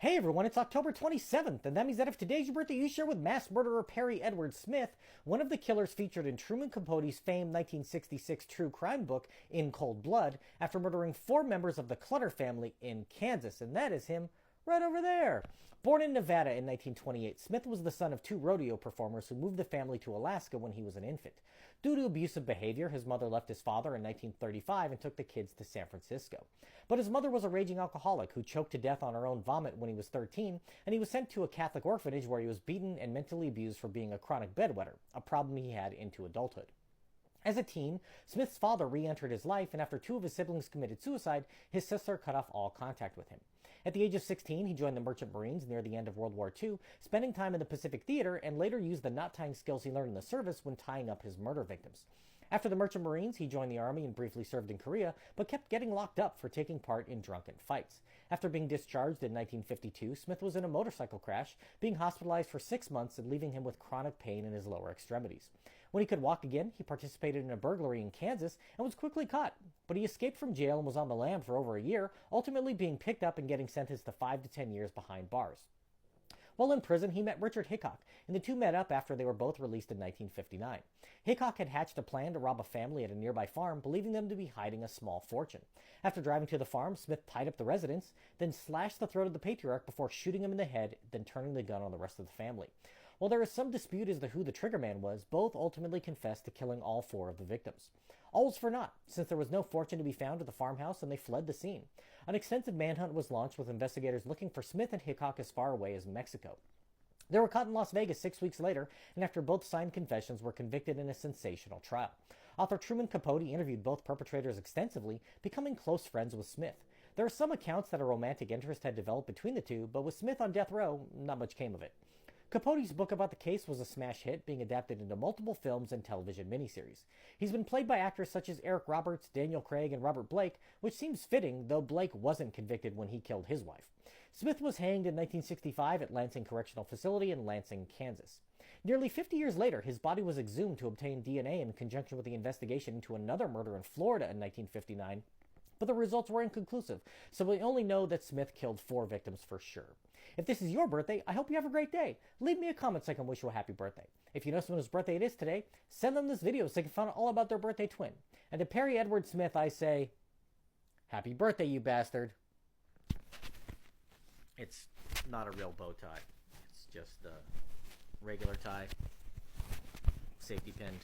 Hey everyone, it's October 27th, and that means that if today's your birthday, you share with mass murderer Perry Edward Smith, one of the killers featured in Truman Capote's famed 1966 true crime book, In Cold Blood, after murdering 4 members of the Clutter family in Kansas, and that is him right over there. Born in Nevada in 1928, Smith was the son of 2 rodeo performers who moved the family to Alaska when he was an infant. Due to abusive behavior, his mother left his father in 1935 and took the kids to San Francisco. But his mother was a raging alcoholic who choked to death on her own vomit when he was 13, and he was sent to a Catholic orphanage where he was beaten and mentally abused for being a chronic bedwetter, a problem he had into adulthood. As a teen, Smith's father re-entered his life, and after 2 of his siblings committed suicide, his sister cut off all contact with him. At the age of 16, he joined the Merchant Marines near the end of World War II, spending time in the Pacific Theater, and later used the knot-tying skills he learned in the service when tying up his murder victims. After the Merchant Marines, he joined the Army and briefly served in Korea, but kept getting locked up for taking part in drunken fights. After being discharged in 1952, Smith was in a motorcycle crash, being hospitalized for 6 months and leaving him with chronic pain in his lower extremities. When he could walk again, he participated in a burglary in Kansas and was quickly caught, but he escaped from jail and was on the lam for over a year, ultimately being picked up and getting sentenced to 5 to 10 years behind bars. While in prison, he met Richard Hickok, and the two met up after they were both released in 1959. Hickok had hatched a plan to rob a family at a nearby farm, believing them to be hiding a small fortune. After driving to the farm, Smith tied up the residents, then slashed the throat of the patriarch before shooting him in the head, then turning the gun on the rest of the family. While there is some dispute as to who the triggerman was, both ultimately confessed to killing all 4 of the victims. All was for naught, since there was no fortune to be found at the farmhouse and they fled the scene. An extensive manhunt was launched with investigators looking for Smith and Hickok as far away as Mexico. They were caught in Las Vegas 6 weeks later, and after both signed confessions, were convicted in a sensational trial. Author Truman Capote interviewed both perpetrators extensively, becoming close friends with Smith. There are some accounts that a romantic interest had developed between the two, but with Smith on death row, not much came of it. Capote's book about the case was a smash hit, being adapted into multiple films and television miniseries. He's been played by actors such as Eric Roberts, Daniel Craig, and Robert Blake, which seems fitting, though Blake wasn't convicted when he killed his wife. Smith was hanged in 1965 at Lansing Correctional Facility in Lansing, Kansas. Nearly 50 years later, his body was exhumed to obtain DNA in conjunction with the investigation into another murder in Florida in 1959, but the results were inconclusive, so we only know that Smith killed 4 victims for sure. If this is your birthday, I hope you have a great day. Leave me a comment so I can wish you a happy birthday. If you know someone whose birthday it is today, send them this video so they can find out all about their birthday twin. And to Perry Edward Smith, I say, happy birthday, you bastard. It's not a real bow tie. It's just a regular tie, safety pinned.